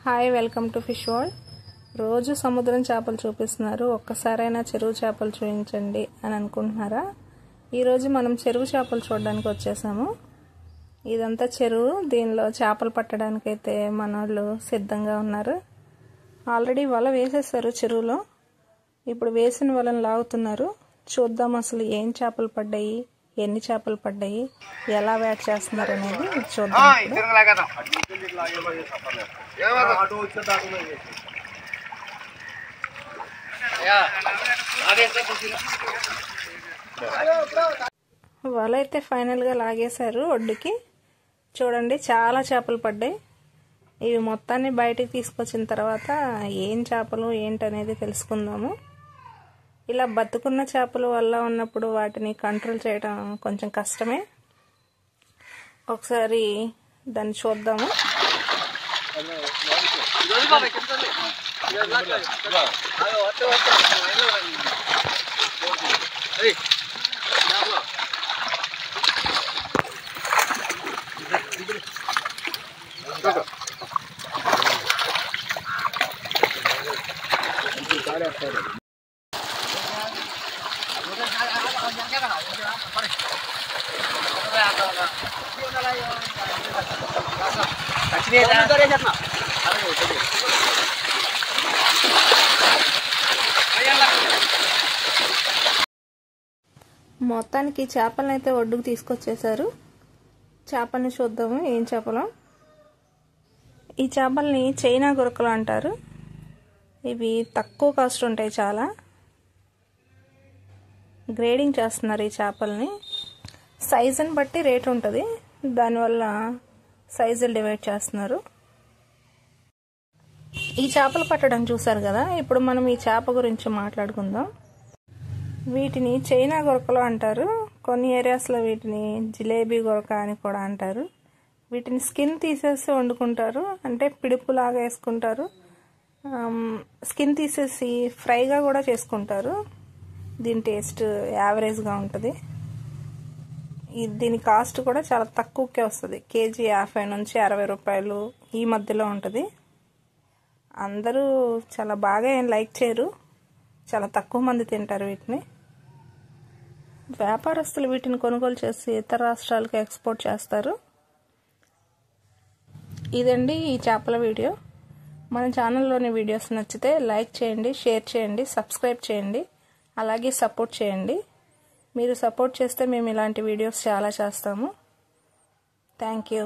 Hi welcome to fish world. రోజు సముద్రం చేపలు చూపిస్తున్నారు, ఒక్కసారైనా చెరువు చేపలు చూపించండి అని అనుకుంటున్నారా? ఈరోజు మనం చెరువు చేపలు చూడడానికి వచ్చేసాము. ఇదంతా చెరువు, దీనిలో చేపలు పట్టడానికైతే మనోళ్ళు సిద్ధంగా ఉన్నారు. ఆల్రెడీ వల వేసేసారు చెరువులో, ఇప్పుడు వేసిన వలను లాగుతున్నారు. చూద్దాం అసలు ఏం చేపలు పడ్డాయి, ఎన్ని చేపలు పడ్డాయి, ఎలా వేట చేస్తున్నారు అనేది చూద్దాం. వల అయితే ఫైనల్గా లాగేశారు ఒడ్డుకి. చూడండి, చాలా చేపలు పడ్డాయి. ఇవి మొత్తాన్ని బయటికి తీసుకొచ్చిన తర్వాత ఏం చేపలు ఏంటనేది తెలుసుకుందాము. ఇలా బతుకున్న చేపలు వల్ల ఉన్నప్పుడు వాటిని కంట్రోల్ చేయడం కొంచెం కష్టమే. ఒకసారి దాన్ని చూద్దాము. మొత్తానికి చేపలను అయితే ఒడ్డుకు తీసుకొచ్చేసారు. చేపల్ని చూద్దాము ఏం చేపలు. ఈ చేపల్ని చైనా గురకలు అంటారు. ఇవి తక్కువ కాస్ట్ ఉంటాయి, చాలా గ్రేడింగ్ చేస్తున్నారు ఈ చేపల్ని. సైజుని బట్టి రేట్ ఉంటుంది, దానివల్ల సైజులు డివైడ్ చేస్తున్నారు. ఈ చేపలు పట్టడం చూసారు కదా, ఇప్పుడు మనం ఈ చేప గురించి మాట్లాడుకుందాం. వీటిని చైనా గురకలు అంటారు, కొన్ని ఏరియాస్లో వీటిని జిలేబీ గురక అని కూడా అంటారు. వీటిని స్కిన్ తీసేసి వండుకుంటారు, అంటే పిడుపులాగా వేసుకుంటారు. స్కిన్ తీసేసి ఫ్రైగా కూడా చేసుకుంటారు. దీని టేస్ట్ యావరేజ్గా ఉంటుంది. దీని కాస్ట్ కూడా చాలా తక్కువకే వస్తుంది. కేజీ 50 నుంచి 60 రూపాయలు ఈ మధ్యలో ఉంటుంది. అందరూ చాలా బాగా ఏం లైక్ చేయరు, చాలా తక్కువ మంది తింటారు వీటిని. వ్యాపారస్తులు వీటిని కొనుగోలు చేసి ఇతర రాష్ట్రాలకు ఎక్స్పోర్ట్ చేస్తారు. ఇదండి ఈ చేపల వీడియో. మన ఛానల్లోని వీడియోస్ నచ్చితే లైక్ చేయండి, షేర్ చేయండి, సబ్స్క్రైబ్ చేయండి, అలాగే సపోర్ట్ చేయండి. మీరు సపోర్ట్ చేస్తే మేము ఇలాంటి వీడియోస్ చాలా చేస్తాము. Thank you.